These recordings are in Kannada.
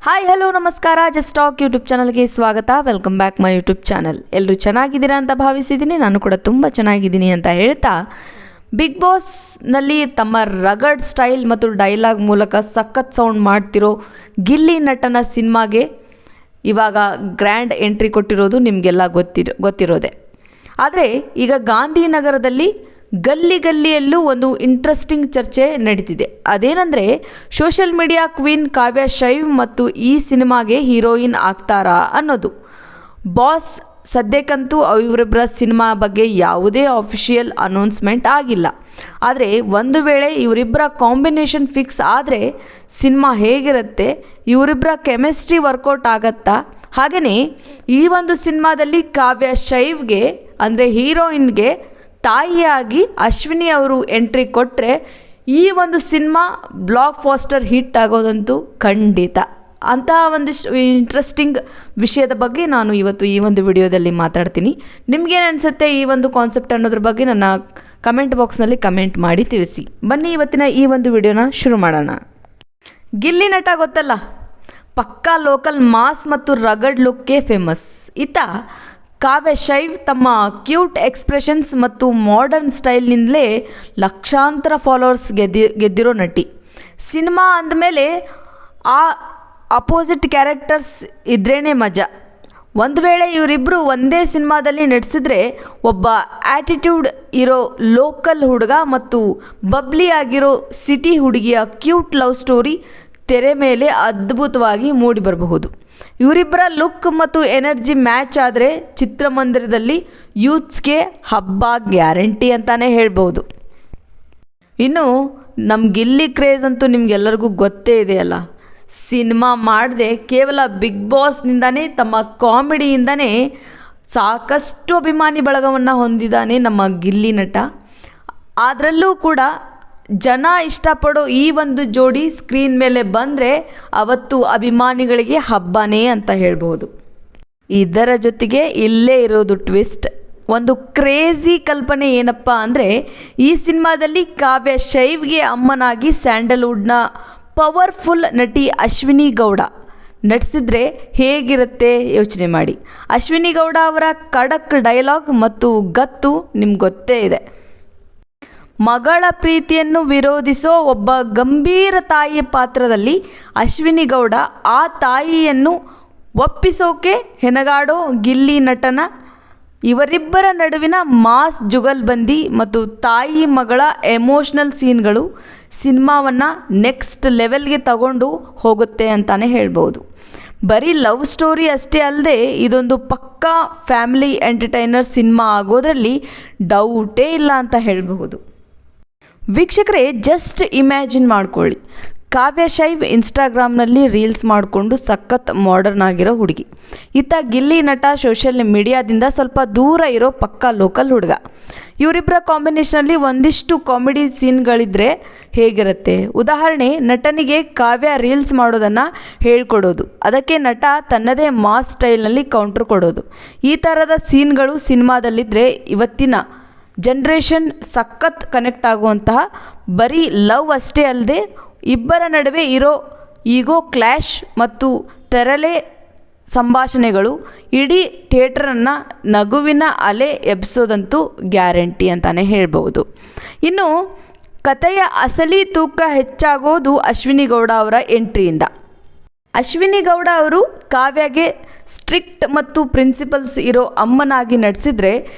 ಹಾಯ್ ಹಲೋ ನಮಸ್ಕಾರ. ಜಸ್ಟ್ ಟಾಕ್ ಯೂಟ್ಯೂಬ್ ಚಾನಲ್ಗೆ ಸ್ವಾಗತ. Welcome back my YouTube channel. ಎಲ್ಲರೂ ಚೆನ್ನಾಗಿದ್ದೀರಾ ಅಂತ ಭಾವಿಸಿದ್ದೀನಿ. ನಾನು ಕೂಡ ತುಂಬ ಚೆನ್ನಾಗಿದ್ದೀನಿ ಅಂತ ಹೇಳ್ತಾ, ಬಿಗ್ ಬಾಸ್ನಲ್ಲಿ ತಮ್ಮ ರಗಡ್ ಸ್ಟೈಲ್ ಮತ್ತು ಡೈಲಾಗ್ ಮೂಲಕ ಸಖತ್ ಸೌಂಡ್ ಮಾಡ್ತಿರೋ ಗಿಲ್ಲಿ ನಟನ ಸಿನಿಮಾಗೆ ಇವಾಗ ಗ್ರ್ಯಾಂಡ್ ಎಂಟ್ರಿ ಕೊಟ್ಟಿರೋದು ನಿಮಗೆಲ್ಲ ಗೊತ್ತಿರೋದೆ. ಆದರೆ ಈಗ ಗಾಂಧಿನಗರದಲ್ಲಿ ಗಲ್ಲಿಯಲ್ಲೂ ಒಂದು ಇಂಟ್ರೆಸ್ಟಿಂಗ್ ಚರ್ಚೆ ನಡೀತಿದೆ. ಅದೇನೆಂದರೆ, ಸೋಷಿಯಲ್ ಮೀಡಿಯಾ ಕ್ವೀನ್ ಕಾವ್ಯ ಶೈವ್ ಮತ್ತು ಈ ಸಿನಿಮಾಗೆ ಹೀರೋಯಿನ್ ಆಗ್ತಾರಾ ಅನ್ನೋದು. ಬಾಸ್ ಸದ್ಯಕ್ಕಂತೂ ಇವರಿಬ್ಬರ ಸಿನಿಮಾ ಬಗ್ಗೆ ಯಾವುದೇ ಅಫಿಷಿಯಲ್ ಅನೌನ್ಸ್ಮೆಂಟ್ ಆಗಿಲ್ಲ. ಆದರೆ ಒಂದು ವೇಳೆ ಇವರಿಬ್ಬರ ಕಾಂಬಿನೇಷನ್ ಫಿಕ್ಸ್ ಆದರೆ ಸಿನಿಮಾ ಹೇಗಿರುತ್ತೆ, ಇವರಿಬ್ಬರ ಕೆಮಿಸ್ಟ್ರಿ ವರ್ಕೌಟ್ ಆಗತ್ತಾ, ಹಾಗೆಯೇ ಈ ಒಂದು ಸಿನಿಮಾದಲ್ಲಿ ಕಾವ್ಯ ಶೈವ್ಗೆ ಅಂದರೆ ಹೀರೋಯಿನ್ಗೆ ತಾಯಿಯಾಗಿ ಅಶ್ವಿನಿ ಅವರು ಎಂಟ್ರಿ ಕೊಟ್ಟರೆ ಈ ಒಂದು ಸಿನಿಮಾ ಬ್ಲಾಕ್ ಬಾಸ್ಟರ್ ಹಿಟ್ ಆಗೋದಂತೂ ಖಂಡಿತ. ಅಂತಹ ಒಂದು ಇಂಟ್ರೆಸ್ಟಿಂಗ್ ವಿಷಯದ ಬಗ್ಗೆ ನಾನು ಇವತ್ತು ಈ ಒಂದು ವಿಡಿಯೋದಲ್ಲಿ ಮಾತಾಡ್ತೀನಿ. ನಿಮಗೇನು ಅನಿಸುತ್ತೆ ಈ ಒಂದು ಕಾನ್ಸೆಪ್ಟ್ ಅನ್ನೋದ್ರ ಬಗ್ಗೆ ನನ್ನ ಕಮೆಂಟ್ ಬಾಕ್ಸ್ನಲ್ಲಿ ಕಮೆಂಟ್ ಮಾಡಿ ತಿಳಿಸಿ. ಬನ್ನಿ ಇವತ್ತಿನ ಈ ಒಂದು ವಿಡಿಯೋನ ಶುರು ಮಾಡೋಣ. ಗಿಲ್ಲಿ ನಟ ಗೊತ್ತಲ್ಲ, ಪಕ್ಕಾ ಲೋಕಲ್ ಮಾಸ್ ಮತ್ತು ರಗಡ್ ಲುಕ್ಗೆ ಫೇಮಸ್. ಈತ ಕಾವ್ಯ ಶೈವ್ ತಮ್ಮ ಕ್ಯೂಟ್ ಎಕ್ಸ್ಪ್ರೆಷನ್ಸ್ ಮತ್ತು ಮಾಡರ್ನ್ ಸ್ಟೈಲ್ನಿಂದಲೇ ಲಕ್ಷಾಂತರ ಫಾಲೋವರ್ಸ್ ಗೆದ್ದಿರೋ ನಟಿ. ಸಿನಿಮಾ ಅಂದಮೇಲೆ ಆ ಅಪೋಸಿಟ್ ಕ್ಯಾರೆಕ್ಟರ್ಸ್ ಇದ್ರೇ ಮಜಾ. ಒಂದು ವೇಳೆ ಇವರಿಬ್ಬರು ಒಂದೇ ಸಿನಿಮಾದಲ್ಲಿ ನಟಿಸಿದ್ರೆ ಒಬ್ಬ ಆ್ಯಟಿಟ್ಯೂಡ್ ಇರೋ ಲೋಕಲ್ ಹುಡುಗ ಮತ್ತು ಬಬ್ಲಿ ಆಗಿರೋ ಸಿಟಿ ಹುಡುಗಿಯ ಕ್ಯೂಟ್ ಲವ್ ಸ್ಟೋರಿ ತೆರೆ ಮೇಲೆ ಅದ್ಭುತವಾಗಿ ಮೂಡಿಬರಬಹುದು. ಇವರಿಬ್ಬರ ಲುಕ್ ಮತ್ತು ಎನರ್ಜಿ ಮ್ಯಾಚ್ ಆದರೆ ಚಿತ್ರಮಂದಿರದಲ್ಲಿ ಯೂತ್ಸ್ಗೆ ಹಬ್ಬ ಗ್ಯಾರಂಟಿ ಅಂತಲೇ ಹೇಳ್ಬೋದು. ಇನ್ನು ನಮ್ಮ ಗಿಲ್ಲಿ ಕ್ರೇಜ್ ಅಂತೂ ನಿಮಗೆಲ್ಲರಿಗೂ ಗೊತ್ತೇ ಇದೆಯಲ್ಲ. ಸಿನಿಮಾ ಮಾಡದೆ ಕೇವಲ ಬಿಗ್ ಬಾಸ್ನಿಂದನೇ, ತಮ್ಮ ಕಾಮಿಡಿಯಿಂದನೇ ಸಾಕಷ್ಟು ಅಭಿಮಾನಿ ಬಳಗವನ್ನು ಹೊಂದಿದ್ದಾನೆ ನಮ್ಮ ಗಿಲ್ಲಿ ನಟ. ಅದರಲ್ಲೂ ಕೂಡ ಜನ ಇಷ್ಟಪಡೋ ಈ ಒಂದು ಜೋಡಿ ಸ್ಕ್ರೀನ್ ಮೇಲೆ ಬಂದರೆ ಅವತ್ತು ಅಭಿಮಾನಿಗಳಿಗೆ ಹಬ್ಬನೇ ಅಂತ ಹೇಳ್ಬೋದು. ಇದರ ಜೊತೆಗೆ ಇಲ್ಲೇ ಇರೋದು ಟ್ವಿಸ್ಟ್, ಒಂದು ಕ್ರೇಜಿ ಕಲ್ಪನೆ ಏನಪ್ಪ ಅಂದರೆ, ಈ ಸಿನಿಮಾದಲ್ಲಿ ಕಾವ್ಯ ಶೈವ್ಗೆ ಅಮ್ಮನಾಗಿ ಸ್ಯಾಂಡಲ್ವುಡ್ನ ಪವರ್ಫುಲ್ ನಟಿ ಅಶ್ವಿನಿ ಗೌಡ ನಟಿಸಿದ್ರೆ ಹೇಗಿರುತ್ತೆ ಯೋಚನೆ ಮಾಡಿ. ಅಶ್ವಿನಿ ಗೌಡ ಅವರ ಖಡಕ್ ಡೈಲಾಗ್ ಮತ್ತು ಗತ್ತು ನಿಮ್ಗೆ ಗೊತ್ತೇ ಇದೆ. ಮಗಳ ಪ್ರೀತಿಯನ್ನು ವಿರೋಧಿಸೋ ಒಬ್ಬ ಗಂಭೀರ ತಾಯಿಯ ಪಾತ್ರದಲ್ಲಿ ಅಶ್ವಿನಿ ಗೌಡ ಆ ತಾಯಿಯನ್ನು ಒಪ್ಪಿಸೋಕೆ ಹೆಣಗಾಡೋ ಗಿಲ್ಲಿ ನಟನ ಇವರಿಬ್ಬರ ನಡುವಿನ ಮಾಸ್ ಜುಗಲ್ಬಂದಿ ಮತ್ತು ತಾಯಿ ಮಗಳ ಎಮೋಷ್ನಲ್ ಸೀನ್ಗಳು ಸಿನಿಮಾವನ್ನು ನೆಕ್ಸ್ಟ್ ಲೆವೆಲ್ಗೆ ತಗೊಂಡು ಹೋಗುತ್ತೆ ಅಂತಲೇ ಹೇಳ್ಬೋದು. ಬರೀ ಲವ್ ಸ್ಟೋರಿ ಅಷ್ಟೇ ಅಲ್ಲದೆ ಇದೊಂದು ಪಕ್ಕಾ ಫ್ಯಾಮಿಲಿ ಎಂಟರ್ಟೈನರ್ ಸಿನಿಮಾ ಆಗೋದ್ರಲ್ಲಿ ಡೌಟೇ ಇಲ್ಲ ಅಂತ ಹೇಳಬಹುದು. ವೀಕ್ಷಕರೇ, ಜಸ್ಟ್ ಇಮ್ಯಾಜಿನ್ ಮಾಡ್ಕೊಳ್ಳಿ, ಕಾವ್ಯ ಶೈವ್ ಇನ್ಸ್ಟಾಗ್ರಾಮ್ನಲ್ಲಿ ರೀಲ್ಸ್ ಮಾಡಿಕೊಂಡು ಸಖತ್ ಮಾಡರ್ನ್ ಆಗಿರೋ ಹುಡುಗಿ. ಈತ ಗಿಲ್ಲಿ ನಟ ಸೋಷಿಯಲ್ ಮೀಡಿಯಾದಿಂದ ಸ್ವಲ್ಪ ದೂರ ಇರೋ ಪಕ್ಕಾ ಲೋಕಲ್ ಹುಡುಗ. ಇವರಿಬ್ಬರ ಕಾಂಬಿನೇಷನಲ್ಲಿ ಒಂದಿಷ್ಟು ಕಾಮಿಡಿ ಸೀನ್ಗಳಿದ್ರೆ ಹೇಗಿರುತ್ತೆ. ಉದಾಹರಣೆ, ನಟನಿಗೆ ಕಾವ್ಯ ರೀಲ್ಸ್ ಮಾಡೋದನ್ನು ಹೇಳ್ಕೊಡೋದು, ಅದಕ್ಕೆ ನಟ ತನ್ನದೇ ಮಾಸ್ ಸ್ಟೈಲ್ನಲ್ಲಿ ಕೌಂಟ್ರ್ ಕೊಡೋದು. ಈ ಥರದ ಸೀನ್ಗಳು ಸಿನಿಮಾದಲ್ಲಿದ್ದರೆ ಇವತ್ತಿನ ಜನ್ರೇಷನ್ ಸಖತ್ ಕನೆಕ್ಟ್ ಆಗುವಂತಹ, ಬರೀ ಲವ್ ಅಷ್ಟೇ ಅಲ್ಲದೆ ಇಬ್ಬರ ನಡುವೆ ಇರೋ ಈಗೋ ಕ್ಲ್ಯಾಶ್ ಮತ್ತು ತೆರಲೆ ಸಂಭಾಷಣೆಗಳು ಇಡೀ ಥಿಯೇಟ್ರನ್ನು ನಗುವಿನ ಅಲೆ ಎಬ್ಸೋದಂತೂ ಗ್ಯಾರಂಟಿ ಅಂತಲೇ ಹೇಳ್ಬೋದು. ಇನ್ನು ಕಥೆಯ ಅಸಲಿ ತೂಕ ಹೆಚ್ಚಾಗೋದು ಅಶ್ವಿನಿ ಗೌಡ ಅವರ ಎಂಟ್ರಿಯಿಂದ. ಅಶ್ವಿನಿ ಗೌಡ ಅವರು ಕಾವ್ಯಗೆ ಸ್ಟ್ರಿಕ್ಟ್ ಮತ್ತು ಪ್ರಿನ್ಸಿಪಲ್ಸ್ ಇರೋ ಅಮ್ಮನಾಗಿ ನಟಿಸಿದ್ರೆ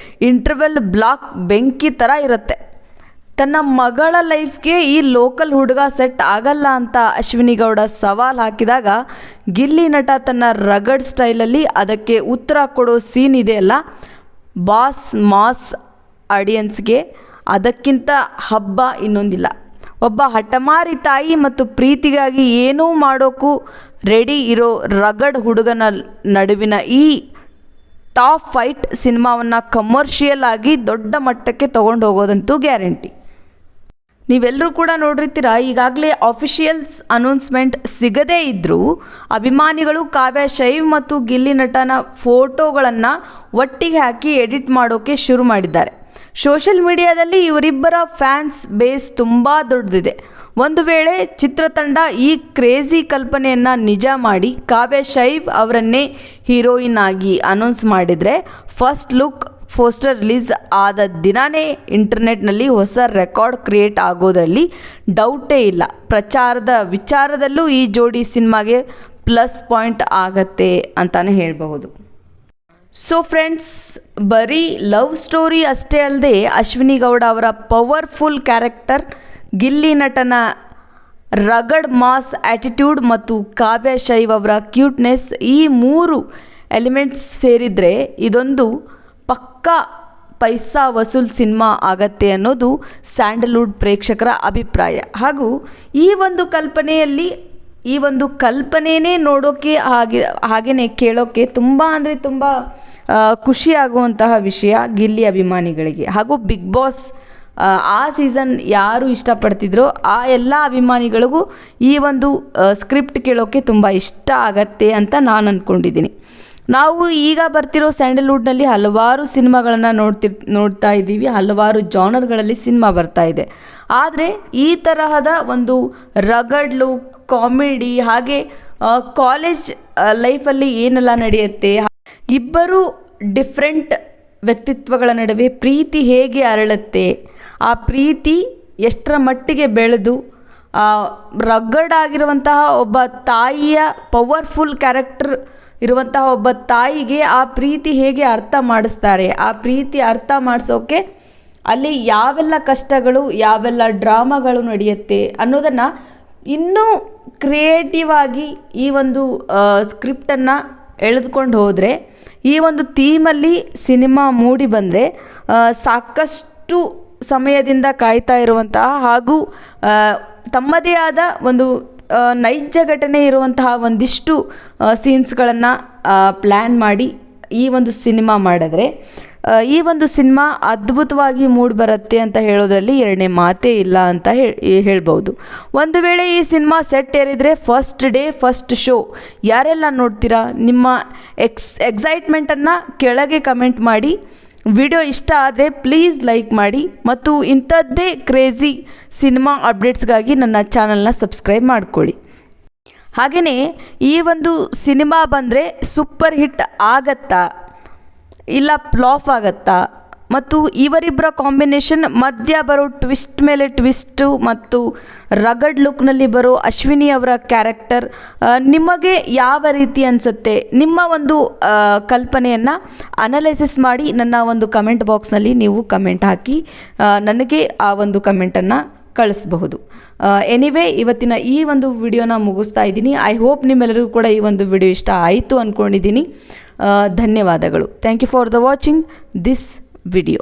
ಇಂಟರ್ವೆಲ್ ಬ್ಲಾಕ್ ಬೆಂಕಿ ಥರ ಇರುತ್ತೆ. ತನ್ನ ಮಗಳ ಲೈಫ್ಗೆ ಈ ಲೋಕಲ್ ಹುಡುಗ ಸೆಟ್ ಆಗಲ್ಲ ಅಂತ ಅಶ್ವಿನಿ ಗೌಡ ಸವಾಲು ಹಾಕಿದಾಗ ಗಿಲ್ಲಿ ನಟ ತನ್ನ ರಗಡ್ ಸ್ಟೈಲಲ್ಲಿ ಅದಕ್ಕೆ ಉತ್ತರ ಕೊಡೋ ಸೀನ್ ಇದೆಯಲ್ಲ, ಬಾಸ್ ಮಾಸ್ ಆಡಿಯನ್ಸ್ಗೆ ಅದಕ್ಕಿಂತ ಹಬ್ಬ ಇನ್ನೊಂದಿಲ್ಲ. ಒಬ್ಬ ಹಠಮಾರಿ ತಾಯಿ ಮತ್ತು ಪ್ರೀತಿಗಾಗಿ ಏನೂ ಮಾಡೋಕ್ಕೂ ರೆಡಿ ಇರೋ ರಗಡ್ ಹುಡುಗನ ನಡುವಿನ ಈ ಟಾಪ್ ಫೈಟ್ ಸಿನಿಮಾವನ್ನು ಕಮರ್ಷಿಯಲ್ ಆಗಿ ದೊಡ್ಡ ಮಟ್ಟಕ್ಕೆ ತೊಗೊಂಡು ಹೋಗೋದಂತೂ ಗ್ಯಾರಂಟಿ. ನೀವೆಲ್ಲರೂ ಕೂಡ ನೋಡಿರ್ತೀರ, ಈಗಾಗಲೇ ಆಫಿಷಿಯಲ್ಸ್ ಅನೌನ್ಸ್ಮೆಂಟ್ ಸಿಗದೇ ಇದ್ದರೂ ಅಭಿಮಾನಿಗಳು ಕಾವ್ಯ ಶೈವ್ ಮತ್ತು ಗಿಲ್ಲಿ ನಟನ ಫೋಟೋಗಳನ್ನು ಒಟ್ಟಿಗೆ ಹಾಕಿ ಎಡಿಟ್ ಮಾಡೋಕ್ಕೆ ಶುರು ಮಾಡಿದ್ದಾರೆ. ಸೋಷಿಯಲ್ ಮೀಡಿಯಾದಲ್ಲಿ ಇವರಿಬ್ಬರ ಫ್ಯಾನ್ಸ್ ಬೇಸ್ ತುಂಬ ದೊಡ್ಡದಿದೆ. ಒಂದು ವೇಳೆ ಚಿತ್ರತಂಡ ಈ ಕ್ರೇಜಿ ಕಲ್ಪನೆಯನ್ನು ನಿಜ ಮಾಡಿ ಕಾವ್ಯ ಶೈವ್ ಅವರನ್ನೇ ಹೀರೋಯಿನ್ ಆಗಿ ಅನೌನ್ಸ್ ಮಾಡಿದರೆ ಫಸ್ಟ್ ಲುಕ್ ಪೋಸ್ಟರ್ ರಿಲೀಸ್ ಆದ ದಿನವೇ ಇಂಟರ್ನೆಟ್ನಲ್ಲಿ ಹೊಸ ರೆಕಾರ್ಡ್ ಕ್ರಿಯೇಟ್ ಆಗೋದರಲ್ಲಿ ಡೌಟೇ ಇಲ್ಲ. ಪ್ರಚಾರದ ವಿಚಾರದಲ್ಲೂ ಈ ಜೋಡಿ ಸಿನಿಮಾಗೆ ಪ್ಲಸ್ ಪಾಯಿಂಟ್ ಆಗತ್ತೆ ಅಂತಲೇ ಹೇಳಬಹುದು. ಸೊ ಫ್ರೆಂಡ್ಸ್, ಬರೀ ಲವ್ ಸ್ಟೋರಿ ಅಷ್ಟೇ ಅಲ್ಲದೆ ಅಶ್ವಿನಿ ಗೌಡ ಅವರ ಪವರ್ಫುಲ್ ಕ್ಯಾರೆಕ್ಟರ್, ಗಿಲ್ಲಿ ನಟನ ರಗಡ್ ಮಾಸ್ ಆ್ಯಟಿಟ್ಯೂಡ್ ಮತ್ತು ಕಾವ್ಯ ಶೈವ್ ಅವರ ಕ್ಯೂಟ್ನೆಸ್, ಈ 3 ಎಲಿಮೆಂಟ್ಸ್ ಸೇರಿದರೆ ಇದೊಂದು ಪಕ್ಕಾ ಪೈಸಾ ವಸೂಲ್ ಸಿನಿಮಾ ಆಗತ್ತೆ ಅನ್ನೋದು ಸ್ಯಾಂಡಲ್ವುಡ್ ಪ್ರೇಕ್ಷಕರ ಅಭಿಪ್ರಾಯ. ಹಾಗೂ ಈ ಒಂದು ಕಲ್ಪನೆಯೇ ನೋಡೋಕ್ಕೆ ಹಾಗೆಯೇ ಕೇಳೋಕ್ಕೆ ತುಂಬ ಅಂದರೆ ತುಂಬ ಖುಷಿಯಾಗುವಂತಹ ವಿಷಯ ಗಿಲ್ಲಿ ಅಭಿಮಾನಿಗಳಿಗೆ. ಹಾಗೂ ಬಿಗ್ ಬಾಸ್ ಆ ಸೀಸನ್ ಯಾರು ಇಷ್ಟಪಡ್ತಿದ್ರೋ ಆ ಎಲ್ಲ ಅಭಿಮಾನಿಗಳಿಗೂ ಈ ಒಂದು ಸ್ಕ್ರಿಪ್ಟ್ ಕೇಳೋಕ್ಕೆ ತುಂಬ ಇಷ್ಟ ಆಗತ್ತೆ ಅಂತ ನಾನು ಅಂದ್ಕೊಂಡಿದ್ದೀನಿ. ನಾವು ಈಗ ಬರ್ತಿರೋ ಸ್ಯಾಂಡಲ್ವುಡ್ನಲ್ಲಿ ಹಲವಾರು ಸಿನಿಮಾಗಳನ್ನು ನೋಡ್ತಾ ಇದ್ದೀವಿ. ಹಲವಾರು ಜಾನರ್ಗಳಲ್ಲಿ ಸಿನಿಮಾ ಬರ್ತಾ ಇದೆ. ಆದರೆ ಈ ತರಹದ ಒಂದು ರಗಡ್ ಲುಕ್, ಕಾಮಿಡಿ, ಹಾಗೆ ಕಾಲೇಜ್ ಲೈಫಲ್ಲಿ ಏನೆಲ್ಲ ನಡೆಯುತ್ತೆ, ಇಬ್ಬರು ಡಿಫ್ರೆಂಟ್ ವ್ಯಕ್ತಿತ್ವಗಳ ನಡುವೆ ಪ್ರೀತಿ ಹೇಗೆ ಅರಳುತ್ತೆ, ಆ ಪ್ರೀತಿ ಎಷ್ಟರ ಮಟ್ಟಿಗೆ ಬೆಳೆದು ರಗಡ್ ಆಗಿರುವಂತಹ ಒಬ್ಬ ತಾಯಿಯ ಪವರ್ಫುಲ್ ಕ್ಯಾರೆಕ್ಟರ್ ಇರುವಂತಹ ಒಬ್ಬ ತಾಯಿಗೆ ಆ ಪ್ರೀತಿ ಹೇಗೆ ಅರ್ಥ ಮಾಡಿಸ್ತಾರೆ, ಆ ಪ್ರೀತಿ ಅರ್ಥ ಮಾಡಿಸೋಕ್ಕೆ ಅಲ್ಲಿ ಯಾವೆಲ್ಲ ಕಷ್ಟಗಳು, ಯಾವೆಲ್ಲ ಡ್ರಾಮಾಗಳು ನಡೆಯುತ್ತೆ ಅನ್ನೋದನ್ನು ಇನ್ನೂ ಕ್ರಿಯೇಟಿವ್ ಆಗಿ ಈ ಒಂದು ಸ್ಕ್ರಿಪ್ಟನ್ನು ಎಳೆದುಕೊಂಡು ಹೋದರೆ, ಈ ಒಂದು ಥೀಮಲ್ಲಿ ಸಿನಿಮಾ ಮೂಡಿ ಬಂದರೆ ಸಾಕಷ್ಟು ಸಮಯದಿಂದ ಕಾಯ್ತಾ ಇರುವಂತಹ ಹಾಗೂ ತಮ್ಮದೇ ಆದ ಒಂದು ನೈಜ ಘಟನೆ ಇರುವಂತಹ ಒಂದಿಷ್ಟು ಸೀನ್ಸ್ಗಳನ್ನು ಪ್ಲ್ಯಾನ್ ಮಾಡಿ ಈ ಒಂದು ಸಿನಿಮಾ ಮಾಡಿದ್ರೆ ಈ ಒಂದು ಸಿನಿಮಾ ಅದ್ಭುತವಾಗಿ ಮೂಡಿಬರುತ್ತೆ ಅಂತ ಹೇಳೋದ್ರಲ್ಲಿ ಎರಡನೇ ಮಾತೇ ಇಲ್ಲ ಅಂತ ಹೇಳ್ಬೋದು. ಒಂದು ವೇಳೆ ಈ ಸಿನಿಮಾ ಸೆಟ್ ಏರಿದರೆ ಫಸ್ಟ್ ಡೇ ಫಸ್ಟ್ ಶೋ ಯಾರೆಲ್ಲ ನೋಡ್ತೀರಾ, ನಿಮ್ಮ ಎಕ್ಸೈಟ್ಮೆಂಟನ್ನು ಕೆಳಗೆ ಕಮೆಂಟ್ ಮಾಡಿ. ವಿಡಿಯೋ ಇಷ್ಟ ಆದರೆ ಪ್ಲೀಸ್ ಲೈಕ್ ಮಾಡಿ ಮತ್ತು ಇಂಥದ್ದೇ ಕ್ರೇಜಿ ಸಿನಿಮಾ ಅಪ್ಡೇಟ್ಸ್ಗಾಗಿ ನನ್ನ ಚಾನಲ್ನ ಸಬ್ಸ್ಕ್ರೈಬ್ ಮಾಡ್ಕೊಳ್ಳಿ. ಹಾಗೆಯೇ ಈ ಒಂದು ಸಿನಿಮಾ ಬಂದರೆ ಸೂಪರ್ ಹಿಟ್ ಆಗತ್ತಾ ಇಲ್ಲ ಫ್ಲಾಪ್ ಆಗತ್ತಾ, ಮತ್ತು ಇವರಿಬ್ಬರ ಕಾಂಬಿನೇಷನ್ ಮಧ್ಯ ಬರೋ ಟ್ವಿಸ್ಟ್ ಮೇಲೆ ಟ್ವಿಸ್ಟು ಮತ್ತು ರಗಡ್ ಲುಕ್ನಲ್ಲಿ ಬರೋ ಅಶ್ವಿನಿ ಅವರ ಕ್ಯಾರೆಕ್ಟರ್ ನಿಮಗೆ ಯಾವ ರೀತಿ ಅನಿಸುತ್ತೆ, ನಿಮ್ಮ ಒಂದು ಕಲ್ಪನೆಯನ್ನು ಅನಲೈಸಿಸ್ ಮಾಡಿ ನನ್ನ ಒಂದು ಕಮೆಂಟ್ ಬಾಕ್ಸ್ನಲ್ಲಿ ನೀವು ಕಮೆಂಟ್ ಹಾಕಿ ನನಗೆ ಆ ಒಂದು ಕಮೆಂಟನ್ನು ಕಳಿಸಬಹುದು. ಎನಿವೇ, ಇವತ್ತಿನ ಈ ಒಂದು ವಿಡಿಯೋನ ಮುಗಿಸ್ತಾ ಇದ್ದೀನಿ. ಐ ಹೋಪ್ ನಿಮ್ಮೆಲ್ಲರಿಗೂ ಕೂಡ ಈ ಒಂದು ವಿಡಿಯೋ ಇಷ್ಟ ಆಯಿತು ಅಂದ್ಕೊಂಡಿದ್ದೀನಿ. ಧನ್ಯವಾದಗಳು. Thank you for the watching this video.